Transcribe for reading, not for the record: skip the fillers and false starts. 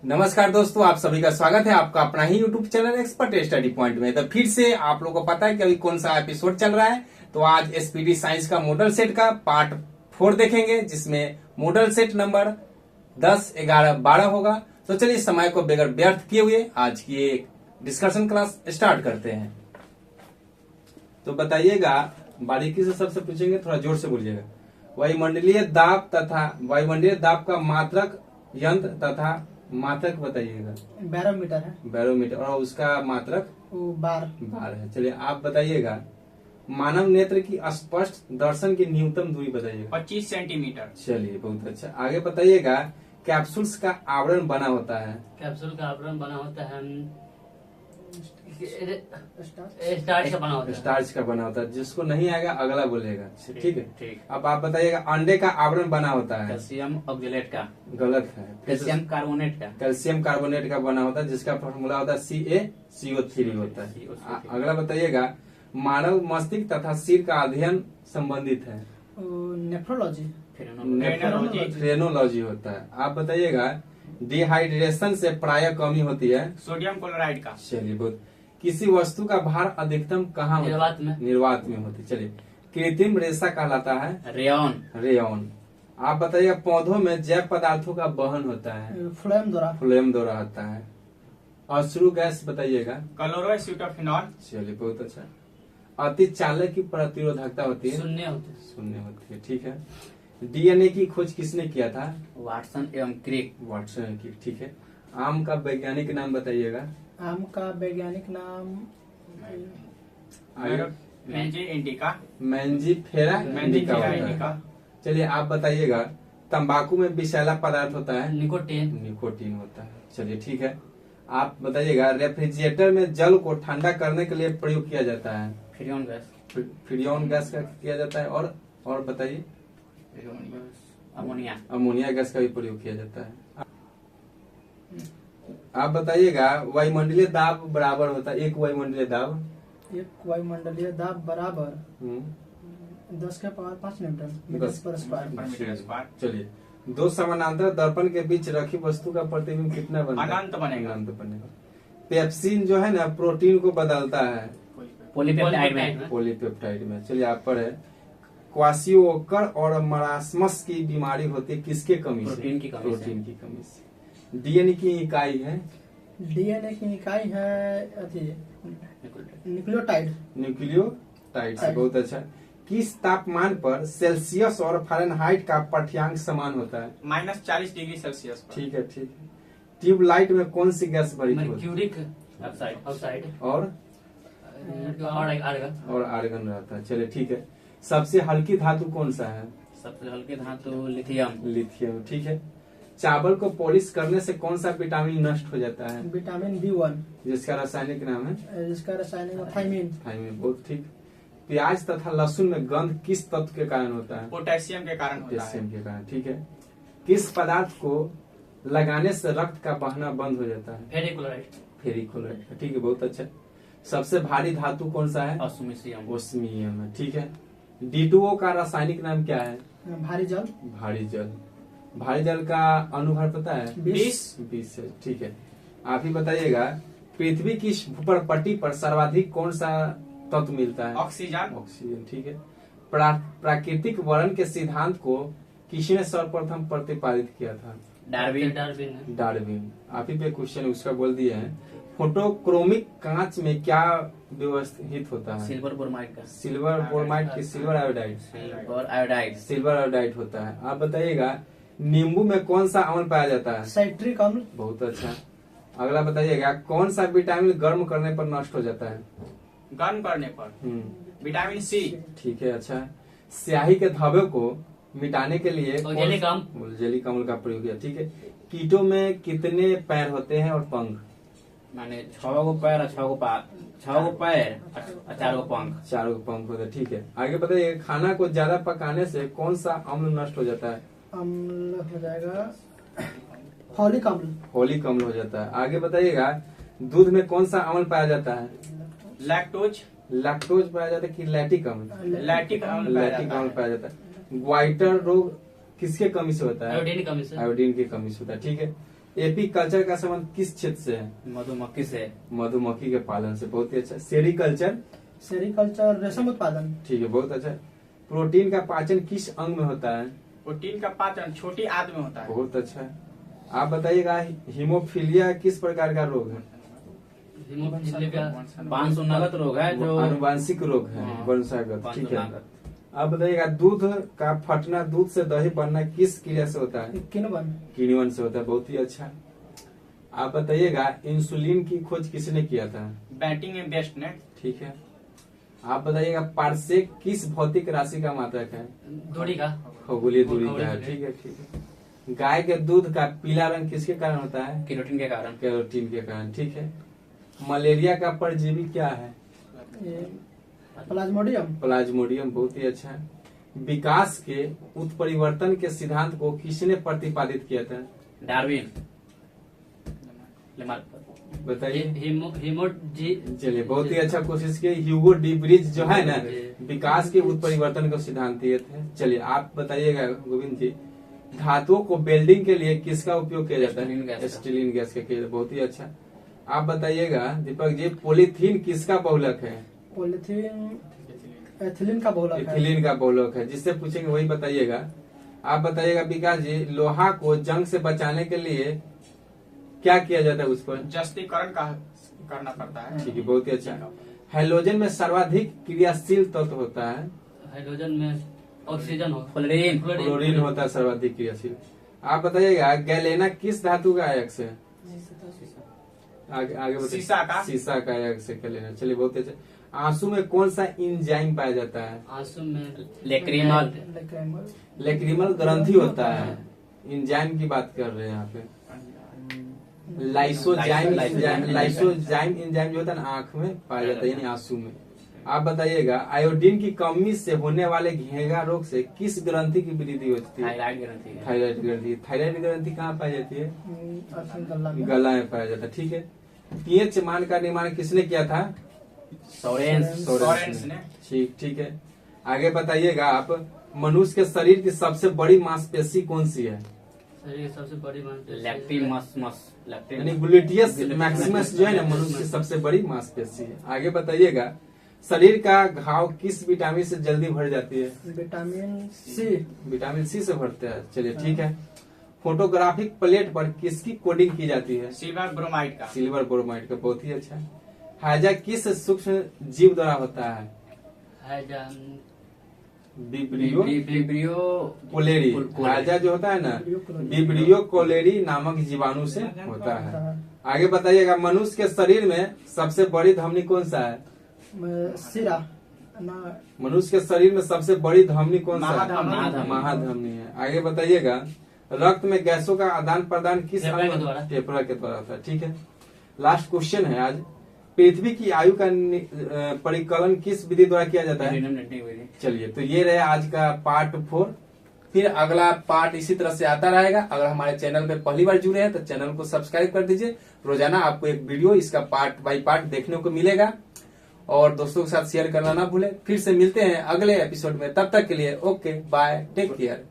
नमस्कार दोस्तों, आप सभी का स्वागत है आपका अपना ही YouTube channel expert study point में। तो फिर से आप लोगों को पता है कि अभी कौन सा एपिसोड चल रहा है। तो आज एसपीटी साइंस का मॉडल सेट का पार्ट 4 देखेंगे, जिसमें मॉडल सेट नंबर 10, 11, 12 होगा। तो चलिए समय को बगैर व्यर्थ किए हुए आज की एक डिस्कशन क्लास स्टार्ट करते हैं। तो बताइएगा, बारीकी से सबसे पूछेंगे, थोड़ा जोर से बोलिएगा। वायुमंडलीय दाब का मात्रक यंत्र तथा मात्रक बताइएगा। बैरोमीटर है। बैरोमीटर। और उसका मात्रक वो बार है। चलिए आप बताइएगा, मानव नेत्र की स्पष्ट दर्शन की न्यूनतम दूरी बताइएगा। 25 सेंटीमीटर। चलिए बहुत अच्छा। आगे बताइएगा, कैप्सूल्स का आवरण बना होता है। कैप्सूल का आवरण बना होता है स्टार स्टार्च का बना होता है। स्टार्च का बना होता है। जिसको नहीं आएगा अगला बोलेगा, ठीक है। ठीक। अब आप बताइएगा, अंडे का आवरण बना होता है। कैल्शियम ऑक्जेलेट का। गलत है। कैल्शियम कार्बोनेट का। कैल्शियम कार्बोनेट का बना होता है, जिसका फॉर्मूला होता है CaCO3 होता है। CO3। अगला बताइएगा, मानव मस्तिष्क तथा सिर का अध्ययन संबंधित है। नेफ्रोलॉजी फ्रेनोलॉजी होता है। आप बताइएगा, डिहाइड्रेशन से प्राय कमी होती है। सोडियम क्लोराइड का। चलिए बहुत। किसी वस्तु का भार अधिकतम कहाँ होता है? निर्वात में। निर्वात में होती है। चलिए, कृत्रिम रेशा कहलाता है रेयन। आप बताइएगा, पौधों में जैव पदार्थों का वहन होता है। फ्लोएम द्वारा होता है। अश्रु गैस बताइएगा। क्लोरोएसिटोफिनॉल। चलिए बहुत अच्छा। अति चालक की प्रतिरोधकता होती है। शून्य होते हैं। शून्य होती है, ठीक है। डीएनए की खोज किसने किया था? वाटसन एवं क्रिक। वाटसन की, ठीक है। आम का वैज्ञानिक नाम बताइएगा। आम का वैज्ञानिक नाम मैंजी इंडिका। मैंजीफेरा इंडिका होता है। चलिए आप बताइएगा, तंबाकू में विषैला पदार्थ होता है। निकोटीन होता है। चलिए ठीक है। आप बताइएगा, रेफ्रिजरेटर में जल को ठंडा करने के लिए प्रयोग किया जाता है। फ्रीऑन गैस का किया जाता है। और बताइए। अमोनिया गैस का भी प्रयोग किया जाता है। आप बताइएगा, वायुमंडलीय दाब बराबर होता है। एक वायुमंडलीय दाब बराबर 10 के पावर 5 न्यूटन मीटर पर स्क्वायर। चलिए, दो समानांतर दर्पण के बीच रखी वस्तु का प्रतिबिंब कितना बनता है? अनंत बनेगा। पेप्सिन जो है ना, प्रोटीन को बदलता है पॉलीपेप्टाइड में। चलिए आप पढ़े, क्वासियोकर और मरासमस की बीमारी होती है किसके कमी से? प्रोटीन की कमी से। डीएनए की इकाई है। डीएनए की इकाई है न्यूक्लियोटाइड से। बहुत अच्छा। किस तापमान पर सेल्सियस और फ़ारेनहाइट का पाठ्यांक समान होता है? -40 डिग्री सेल्सियस पर। ठीक है, ठीक है। ट्यूबलाइट में कौन सी गैस भरी होती है? मर्क्यूरिक ऑक्साइड और आर्गन रहता है। चलिए ठीक है। सबसे हल्की धातु कौन सा है? सबसे हल्की धातु लिथियम। ठीक है। चावल को पॉलिश करने से कौन सा विटामिन नष्ट हो जाता है? विटामिन B1, जिसका रासायनिक नाम है? जिसका रासायनिक थायमीन। बहुत ठीक। प्याज तथा लहसुन में गंध किस तत्व के कारण होता है? पोटेशियम के कारण होता है। पोटेशियम के कारण, ठीक है। किस पदार्थ को लगाने से रक्त का बहना बंद हो जाता है? फेरिक्लोराइड। ठीक है, बहुत अच्छा। सबसे भारी धातु कौन सा है? ओस्मियम है, ठीक है। D2O का रासायनिक नाम क्या है? भारी जल। भारी जल का अनुभार पता है? 20 है, ठीक है। आप ही बताइएगा, पृथ्वी की भूपटपट्टी पर सर्वाधिक कौन सा तत्व मिलता है? ऑक्सीजन, ठीक है। प्राकृतिक वर्णन के सिद्धांत को किसने सर्वप्रथम प्रतिपादित किया था? डार्विन। आप ही पे क्वेश्चन उसका बोल दिए हैं। फोटोक्रोमिक कांच में क्या व्यवस्थित होता है? सिल्वर ब्रोमाइड की सिल्वर आयोडाइड होता है। आप बताइएगा, नींबू में कौन सा अम्ल पाया जाता है? साइट्रिक अम्ल। बहुत अच्छा। अगला बताइएगा, कौन सा विटामिन गर्म करने पर नष्ट हो जाता है? गर्म करने पर विटामिन C। ठीक है, अच्छा। स्याही के धब्बे को मिटाने के लिए जेलिक अम्ल का प्रयोग किया, ठीक है। कीटों में कितने पैर होते हैं और पंख? माने 6 गो पैर और 6 गो पैर और 4 गो पंख। 4 गो पंख होते हैं, ठीक है। आगे बताइए, खाना को ज्यादा पकाने से कौन सा अम्ल नष्ट हो जाता है? अम्ल हो जाएगा फॉलिक अम्ल हो जाता है। आगे बताइएगा, दूध में कौन सा अम्ल पाया जाता है? लैक्टोज पाया जाता है कि लैक्टिक अम्ल? लैक्टिक अम्ल पाया जाता है। ग्वाइटर रोग किसके कमी से होता है? आयोडीन की कमी से। आयोडीन की कमी से होता है, ठीक है। एपी कल्चर का संबंध किस क्षेत्र से है? मधुमक्खी से। मधुमक्खी के पालन से, बहुत ही अच्छा। सेरिकल्चर, सेरिकल्चर रेशम उत्पादन। ठीक है, बहुत अच्छा। प्रोटीन का पाचन किस अंग में होता है? प्रोटीन का पाचन छोटी आंत में होता है। बहुत अच्छा। आप बताइएगा हीमोफीलिया किस प्रकार का रोग है? वांछुनागत रोग है जो आनुवांशिक रोग है, हाँ, वंशागत, ठीक है। वांछुनागत। आप बताइएगा दूध का फटना, दूध से दही बनना किस क्रिया से होता है? किण्वन। किण्वन से होता है, बहुत ही अच्छा। आप बताइएगा इंसुलिन की खोज किसने किया था? बैटिंग एंड बेस्ट ने। ठीक है। आप बताइएगा पार्सेक किस भौतिक राशि का मात्रक है? दूरी का। खगोलीय दूरी का है, ठीक है, ठीक है। गाय के दूध का पीला रंग किसके कारण होता है? केरोटीन के कारण। केरोटीन के कारण, ठीक है। मलेरिया का परजीवी क्या है? प्लाज्मोडियम। प्लाज्मोडियम, बहुत ही अच्छा है। विकास के उत्परिवर्तन के सिद्धांत को किसने प्रतिपादित किया था? डार्विन। बताइए। चलिए, बहुत ही अच्छा कोशिश किए। ह्यूगो डी ब्रिज जो है ना, विकास के उत्परिवर्तन का सिद्धांत दिए थे। चलिए, आप बताइएगा गोविंद जी, धातुओं को वेल्डिंग के लिए किसका उपयोग किया जाता है? स्टीलिन गैस का किया। बहुत ही अच्छा। आप बताइएगा दीपक जी, पॉलीथीन किसका बहुलक है? पॉलीथीन एथिलीन का बहुलक है। एथिलीन का बहुलक है। जिससे पूछेंगे वही बताइएगा। आप बताइएगा विकास जी, लोहा को जंग से बचाने के लिए क्या किया जाता है उस पर? जस्तीकरण का करना पड़ता है। ठीक है, बहुत ही अच्छा। हैलोजन में सर्वाधिक क्रियाशील तत्व होता है? हाइड्रोजन में ऑक्सीजन हो, फ्लोरीन होता है सर्वाधिक क्रियाशील। आप बताइएगा गैलेना किस धातु का अयस्क है? आगे बताइए। शीशा का अयस्क है गैलेना। चलिए, बहुत अच्छा। आंसू में कौन सा इंजाइम पाया जाता है? आंसू में लेक्रिमल। लेक्रिमल ग्रंथि होता है। इंजाइम की बात कर रहे हैं यहाँ पे। लाइसोजाइम इंजाइम जो होता है ना, आंख में पाया जाता है, यानी आंसू में। आप बताइएगा आयोडीन की कमी से होने वाले घेंगा रोग से किस ग्रंथि की वृद्धि होती है? थायराइड ग्रंथि। थायराइड ग्रंथि। थायराइड ग्रंथि कहाँ पाई जाती है? गला में पाया जाता है, ठीक है। पीएच मान का निर्माण किसने किया था? सोरेंस ने। ठीक है। आगे बताइएगा आप, मनुष्य के शरीर की सबसे बड़ी मांसपेशी कौन सी है? सबसे बड़ी लैक्टिमस यानी ग्लूटियस मैक्सिमस जो है ना, मनुष्य की सबसे बड़ी मांसपेशी है। आगे बताइएगा, शरीर का घाव किस विटामिन से जल्दी भर जाती है? Vitamin C. विटामिन सी से भरते हैं। चलिए, ठीक है। फोटोग्राफिक प्लेट पर किसकी कोडिंग की जाती है? सिल्वर ब्रोमाइड का। सिल्वर ब्रोमाइड का, बहुत ही अच्छा। हैजा किस सूक्ष्म जीव द्वारा होता है? Vibrio cholerae. हैजा जो होता है ना, विब्रियो कोलेरी नामक जीवाणु से होता है। आगे बताइएगा, मनुष्य के शरीर में सबसे बड़ी धमनी कौन सा है? सिरा। मनुष्य के शरीर में सबसे बड़ी धमनी कौन सा है? महाधमनी है। आगे बताइएगा, रक्त में गैसों का आदान प्रदान किस फेफड़ा के द्वारा? फेफड़ा के द्वारा होता है, ठीक है। लास्ट क्वेश्चन है आज, पृथ्वी की आयु का परिकलन किस विधि द्वारा किया जाता है? चलिए, तो ये रहे आज का पार्ट 4। फिर अगला पार्ट इसी तरह से आता रहेगा। अगर हमारे चैनल पे पहली बार जुड़े हैं तो चैनल को सब्सक्राइब कर दीजिए। रोजाना आपको एक वीडियो इसका पार्ट बाय पार्ट देखने को मिलेगा, और दोस्तों के साथ शेयर करना ना भूलें। फिर से मिलते हैं अगले एपिसोड में, तब तक के लिए ओके बाय, टेक केयर।